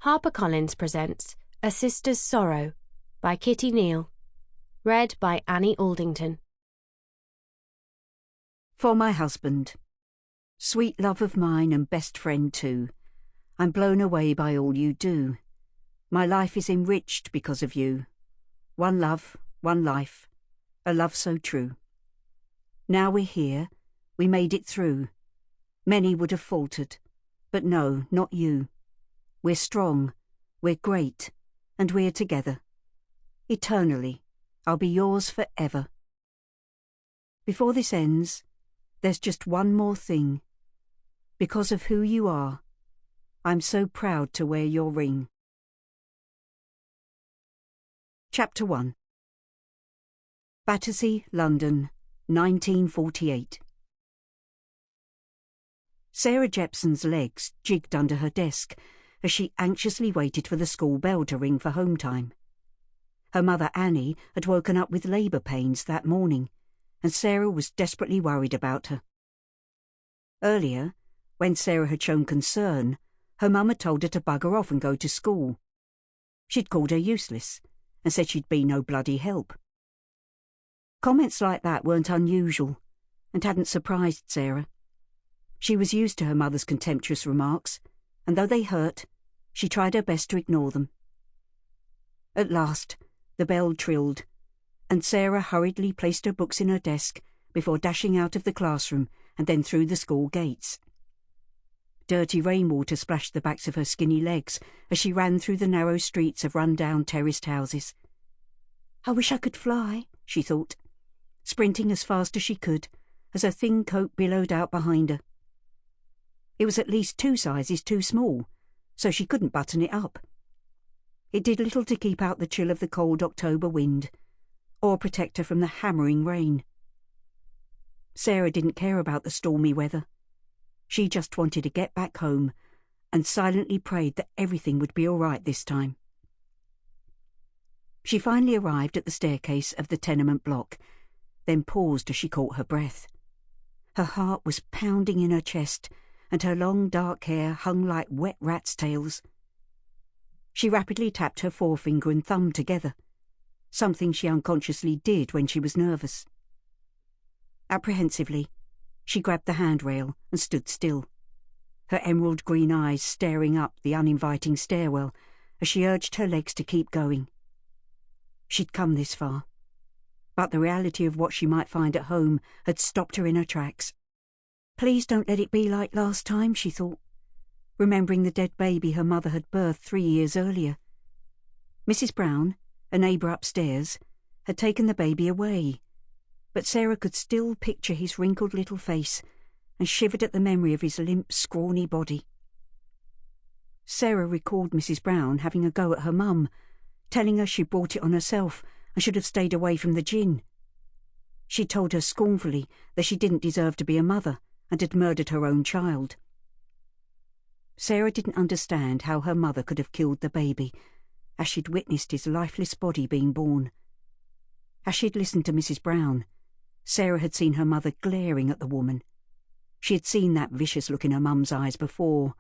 HarperCollins presents A Sister's Sorrow by Neale. Read by Annie Aldington. For my husband, sweet love of mine and best friend too, I'm blown away by all you do. My life is enriched because of you. One love, one life, a love so true. Now we're here, we made it through. Many would have faltered, but no, not you. We're strong, we're great, and we're together. Eternally, I'll be yours forever. Before this ends, there's just one more thing. Because of who you are, I'm so proud to wear your ring. Chapter 1. Battersea, London, 1948. Sarah Jepson's legs jigged under her desk as she anxiously waited for the school bell to ring for home time. Her mother Annie had woken up with labour pains that morning, and Sarah was desperately worried about her. Earlier, when Sarah had shown concern, her mum had told her to bugger off and go to school. She'd called her useless and said she'd be no bloody help. Comments like that weren't unusual and hadn't surprised Sarah. She was used to her mother's contemptuous remarks, and though they hurt, she tried her best to ignore them. At last, the bell trilled, and Sarah hurriedly placed her books in her desk before dashing out of the classroom and then through the school gates. Dirty rainwater splashed the backs of her skinny legs as she ran through the narrow streets of run-down terraced houses. I wish I could fly, she thought, sprinting as fast as she could as her thin coat billowed out behind her. It was at least 2 sizes too small, so she couldn't button it up. It did little to keep out the chill of the cold October wind, or protect her from the hammering rain. Sarah didn't care about the stormy weather. She just wanted to get back home and silently prayed that everything would be all right this time. She finally arrived at the staircase of the tenement block, then paused as she caught her breath. Her heart was pounding in her chest, and her long dark hair hung like wet rats' tails. She rapidly tapped her forefinger and thumb together, something she unconsciously did when she was nervous. Apprehensively, she grabbed the handrail and stood still, her emerald green eyes staring up the uninviting stairwell as she urged her legs to keep going. She'd come this far, but the reality of what she might find at home had stopped her in her tracks. Please don't let it be like last time, she thought, remembering the dead baby her mother had birthed 3 years earlier. Mrs. Brown, a neighbour upstairs, had taken the baby away, but Sarah could still picture his wrinkled little face and shivered at the memory of his limp, scrawny body. Sarah recalled Mrs. Brown having a go at her mum, telling her she brought it on herself and should have stayed away from the gin. She told her scornfully that she didn't deserve to be a mother and had murdered her own child. Sarah didn't understand how her mother could have killed the baby, as she'd witnessed his lifeless body being born. As she'd listened to Mrs. Brown, Sarah had seen her mother glaring at the woman. She had seen that vicious look in her mum's eyes before,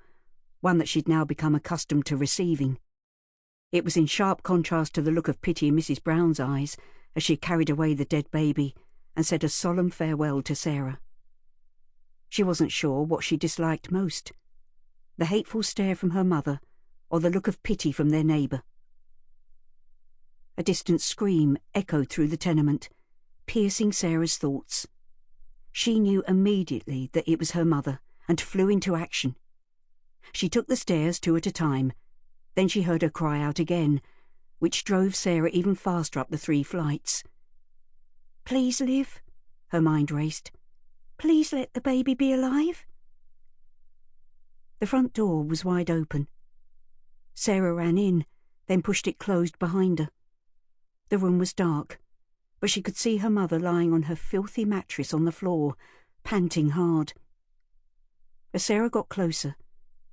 one that she'd now become accustomed to receiving. It was in sharp contrast to the look of pity in Mrs. Brown's eyes as she carried away the dead baby and said a solemn farewell to Sarah. She wasn't sure what she disliked most, the hateful stare from her mother or the look of pity from their neighbour. A distant scream echoed through the tenement, piercing Sarah's thoughts. She knew immediately that it was her mother and flew into action. She took the stairs 2 at a time, then she heard her cry out again, which drove Sarah even faster up the 3 flights. Please live, her mind raced. Please let the baby be alive. The front door was wide open. Sarah ran in, then pushed it closed behind her. The room was dark, but she could see her mother lying on her filthy mattress on the floor, panting hard. As Sarah got closer,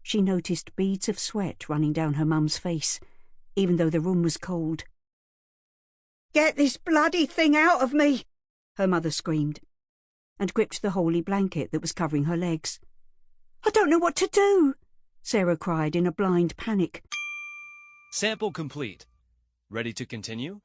she noticed beads of sweat running down her mum's face, even though the room was cold. "Get this bloody thing out of me!" her mother screamed, and gripped the holey blanket that was covering her legs. "I don't know what to do," Sarah cried in a blind panic. Sample complete. Ready to continue?